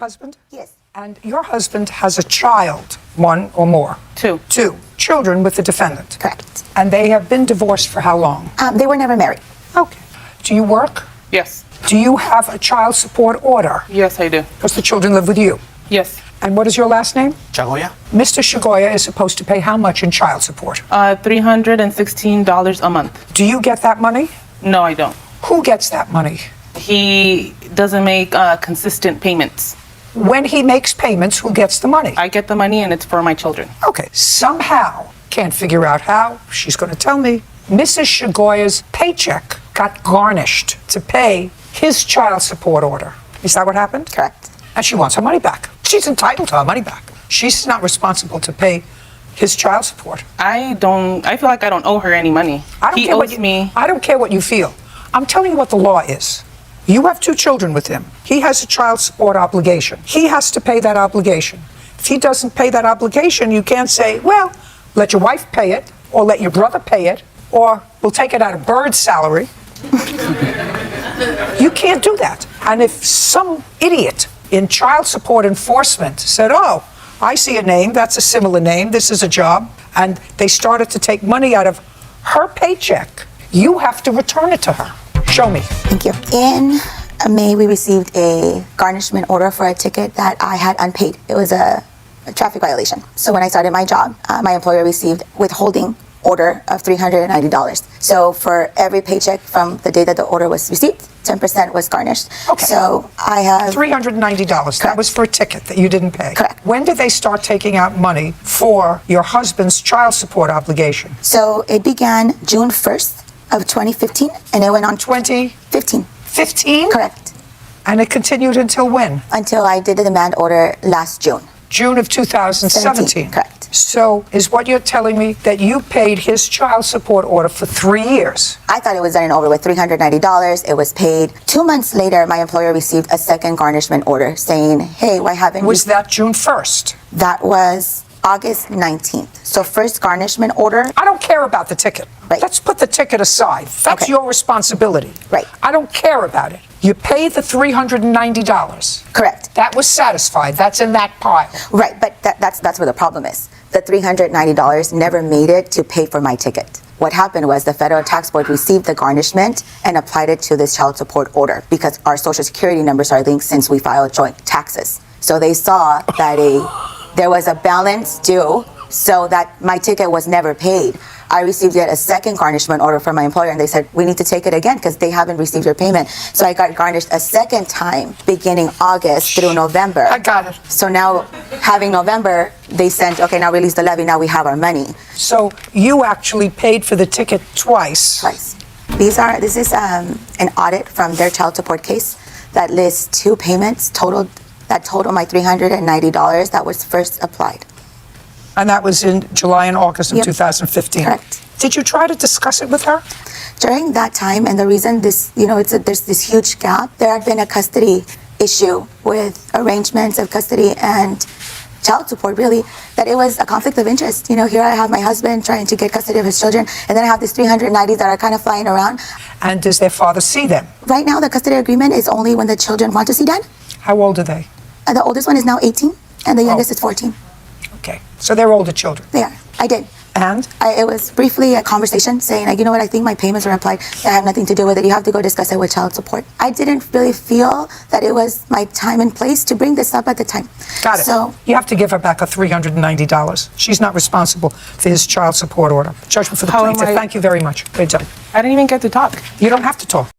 husband? Yes. And your husband has a child, one or more? Two. Two children with the defendant? Correct. And they have been divorced for how long? They were never married. Okay. Do you work? Yes. Do you have a child support order? Yes, I do. Because the children live with you? Yes. And what is your last name? Chagoya? Mr. Shagoya is supposed to pay how much in child support? $316 a month. Do you get that money? No, I don't. Who gets that money? He doesn't make consistent payments. When he makes payments, who gets the money? I get the money and it's for my children. Okay, somehow, can't figure out how, she's going to tell me, Mrs. Shagoya's paycheck got garnished to pay his child support order. Is that what happened? Correct. And she wants her money back. She's entitled to her money back. She's not responsible to pay his child support. I feel like I don't owe her any money. He owes me. I don't care what you feel. I'm telling you what the law is. You have two children with him. He has a child support obligation. He has to pay that obligation. If he doesn't pay that obligation, you can't say, well, let your wife pay it, or let your brother pay it, or we'll take it out of Bird's salary. You can't do that. And if some idiot in child support enforcement said, oh, I see a name, that's a similar name, this is a job, and they started to take money out of her paycheck, you have to return it to her. Show me. Thank you. In May, we received a garnishment order for a ticket that I had unpaid. It was a traffic violation. So when I started my job, my employer received withholding order of $390. So for every paycheck from the day that the order was received, 10% was garnished. Okay. So I have $390. Correct. That was for a ticket that you didn't pay. Correct. When did they start taking out money for your husband's child support obligation? So it began June 1st of 2015, and it went on 2015? 15. Correct. And it continued until when? Until I did the demand order last June. June of 2017. Correct. So is what you're telling me that you paid his child support order for 3 years? I thought it was done and over with. $390. It was paid. 2 months later, my employer received a second garnishment order saying, hey, why haven't Was that June 1st? That was August 19th. So first garnishment order. I don't care about the ticket. Right. Let's put the ticket aside. That's Okay. your responsibility. Right. I don't care about it. You paid the $390. Correct. That was satisfied. That's in that pile. Right, but that's where the problem is. The $390 never made it to pay for my ticket. What happened was the federal tax board received the garnishment and applied it to this child support order because our social security numbers are linked since we filed joint taxes. So they saw that there was a balance due, so that my ticket was never paid. I received yet a second garnishment order from my employer, and they said, we need to take it again because they haven't received your payment. So I got garnished a second time beginning August through November. I got it. So now, having November, they sent, okay, now release the levy, now we have our money. So you actually paid for the ticket twice. Twice. This is an audit from their child support case that lists two payments that total my $390 that was first applied. And that was in July and August of Yep. 2015. Correct. Did you try to discuss it with her? During that time, and the reason there's this huge gap, there had been a custody issue with arrangements of custody and child support, really, that it was a conflict of interest. Here I have my husband trying to get custody of his children, and then I have these $390 that are kind of flying around. And does their father see them? Right now, the custody agreement is only when the children want to see dad. How old are they? The oldest one is now 18, and the youngest is 14. Okay, so they're older children. They are. I did. And? It was briefly a conversation saying, like, you know what, I think my payments are applied. I have nothing to do with it. You have to go discuss it with child support. I didn't really feel that it was my time and place to bring this up at the time. Got it. So you have to give her back her $390. She's not responsible for his child support order. Judgment for the How am plaintiff. I- Thank you very much. Good job. I didn't even get to talk. You don't have to talk.